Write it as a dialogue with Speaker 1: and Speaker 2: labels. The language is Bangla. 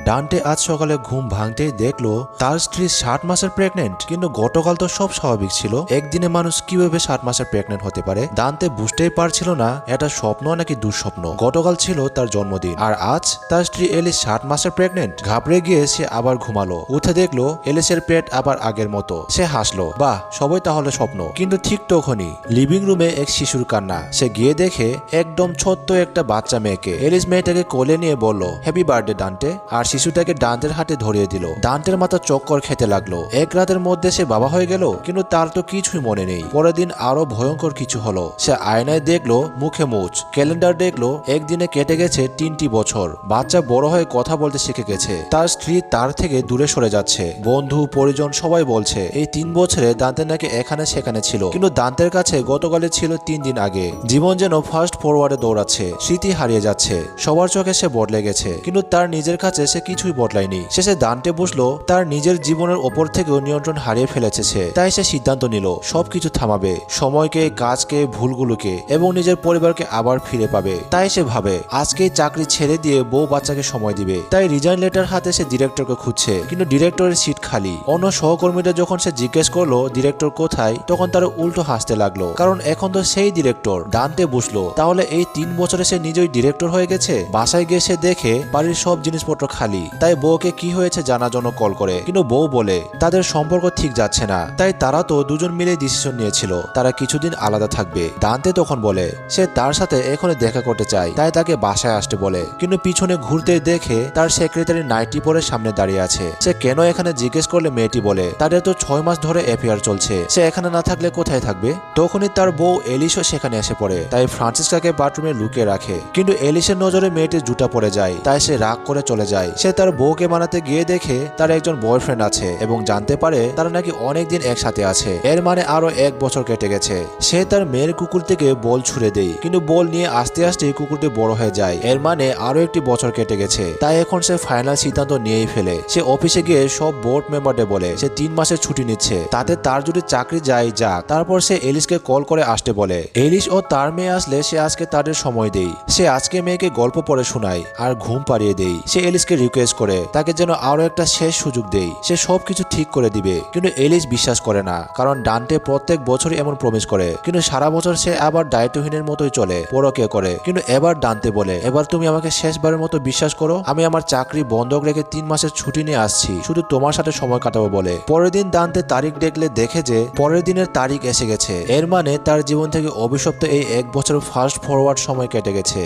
Speaker 1: ডান্টে আজ সকালে ঘুম ভাঙতেই দেখলো তার স্ত্রী 60 মাসের প্রেগনেন্ট। কিন্তু গতকাল তো সব স্বাভাবিক ছিল, একদিনে মানুষ কিভাবে 60 মাসের প্রেগনেন্ট হতে পারে? ডান্টে বুঝতেই পারছিল না এটা স্বপ্ন নাকি দুঃস্বপ্ন। গতকাল ছিল তার জন্মদিন আর আজ তার স্ত্রী এলিস 60 মাসের প্রেগনেন্ট। ঘাবড়ে গিয়ে সে আবার ঘুমালো। উঠে দেখলো এলিসের পেট আবার আগের মতো। সে হাসলো, বাহ, সবই তাহলে স্বপ্ন। কিন্তু ঠিক তখনই লিভিং রুমে এক শিশুর কান্না। সে গিয়ে দেখে একদম ছোট্ট একটা বাচ্চা মেয়েকে। এলিস মেয়েটাকে কোলে নিয়ে বলল, হ্যাপি বার্থডে ডান্টে, আর শিশুটাকে ডান্টের হাতে ধরিয়ে দিল। ডান্টের মাথা চক্কর খেতে লাগলো। এক রাতের মধ্যে সে বাবা হয়ে গেল, কিন্তু তার তো কিছুই মনে নেই। পরের দিন আরো ভয়ঙ্কর কিছু হলো। সে আয়নায় দেখলো মুখে মুচ, ক্যালেন্ডার দেখলো একদিনে কেটে গেছে 3টি বছর। বাচ্চা বড় হয়ে কথা বলতে শিখে গেছে। তার স্ত্রী তার থেকে দূরে সরে যাচ্ছে। বন্ধু পরিজন সবাই বলছে এই 3 বছরে দান্তে নাকি এখানে সেখানে ছিল, কিন্তু দান্তের কাছে গতকালে ছিল 3 দিন আগে। জীবন যেন ফাস্ট ফরওয়ার্ডে দৌড়াচ্ছে, স্মৃতি হারিয়ে যাচ্ছে। সবার চোখে সে বদলে গেছে, কিন্তু তার নিজের কাছে সে কিছুই বদলায়নি। শেষে দান্তে বুঝলো তার নিজের জীবনের ওপর থেকেও নিয়ন্ত্রণ হারিয়ে ফেলেছে সে। তাই সে সিদ্ধান্ত নিল সবকিছু থামাবে, সময়কে, কাজকে, ভুলগুলোকে এবং নিজের পরিবারকে আবার ফিরে পাবে। তাই সে ভাবে আজকেই চাকরি ছেড়ে দিয়ে বউ বাচ্চাকে সময় দিবে। তাই রিজাইন লেটার হাতে সে ডিরেক্টরকে খুঁজছে, কিন্তু ডিরেক্টরের সিট খালি। অন্য সহকর্মীরা যখন সে জিজ্ঞেস করলো ডিরেক্টর কোথায়, তখন তারা উল্টো হাসতে লাগলো, কারণ এখন তো সেই ডিরেক্টর। দান্তে বুঝলো তাহলে এই 3 বছরে সে নিজেই ডিরেক্টর হয়ে গেছে। বাসায় গিয়ে সে দেখে বাড়ির সব জিনিসপত্র খালি। তাই বউকে কি হয়েছে জানার জন্য কল করে, কিন্তু বউ বলে তাদের সম্পর্ক ঠিক যাচ্ছে না। তাই তারা তো দুজন মিলে ডিসিশন নিয়েছিল তারা কিছুদিন আলাদা থাকবে। দান্তে তখন বলে সে তার সাথে এখনই দেখা করতে চায়, তাই তাকে বাসায় আসতে বলে। কিন্তু পিছনে ঘুরতে দেখে তার সেক্রেটারি নাইটি পরে সামনে দাঁড়িয়ে আছে। সে কেন এখানে জিজ্ঞেস করলে মেয়েটি বলে তাদের তো 6 মাস ধরে অ্যাফেয়ার চলছে, সে এখানে না থাকলে কোথায় থাকবে। তখনই তার বউ এলিসও সেখানে এসে পড়ে। তাই ফ্রান্সিসকাকে বাথরুমে লুকিয়ে রাখে, কিন্তু এলিসের নজরে মেয়েটির জুতা পড়ে যায়। তাই সে রাগ করে চলে যায়। সে তার বউকে মানাতে গিয়ে দেখে তার একজন বয়ফ্রেন্ড আছে এবং জানতে পারে তারা নাকি অনেকদিন একসাথে আছে। এর মানে আরো 1 বছর কেটে গেছে। সে তার মেয়ের কুকুর থেকে বল ছুড়ে দেয়, কিন্তু বল নিয়ে আস্তে আস্তে কুকুরটি বড় হয়ে যায়। এর মানে আরো একটি বছর কেটে গেছে। তাই এখন সে ফাইনাল সিদ্ধান্ত নিয়েই ফেলে। সে অফিসে গিয়ে সব বোর্ড মেম্বারদের বলে সে 3 মাসের ছুটি নিচ্ছে, তাতে তার যদি চাকরি যায় যাক। তারপর সে এলিসকে কল করে আসতে বলে। এলিস ও তার মেয়ে আসলে সে আজকে তাদের সময় দেয়। সে আজকে মেয়েকে গল্প পড়ে শোনায় আর ঘুম পাড়িয়ে দেয়। সে এলিসকে রিকোয়েস্ট করে তাকে যেন আরো একটা শেষ সুযোগ দেয়, সে সবকিছু ঠিক করে দিবে। কিন্তু এলিস বিশ্বাস করে না, কারণ ডান্টে প্রত্যেক বছরই এমন প্রমিস করে। কিন্তু সারা বছর সে আবার দায়িত্বহীনের মতোই চলে, পরকে করে। কিন্তু এবার ডান্টে বলে এবার তুমি আমাকে শেষবারের মতো বিশ্বাস করো, আমি আমার চাকরি বন্ধক রেখে 3 মাসের ছুটি নিয়ে আসছি, শুধু তোমার সাথে সময় কাটাবো বলে। পরের দিন ডান্টে তারিখ দেখলে দেখে যে পরের দিনের তারিখ এসে গেছে। এর মানে তার জীবন থেকে অভিশপ্ত এই 1 বছর ফাস্ট ফরওয়ার্ড সময় কেটে গেছে।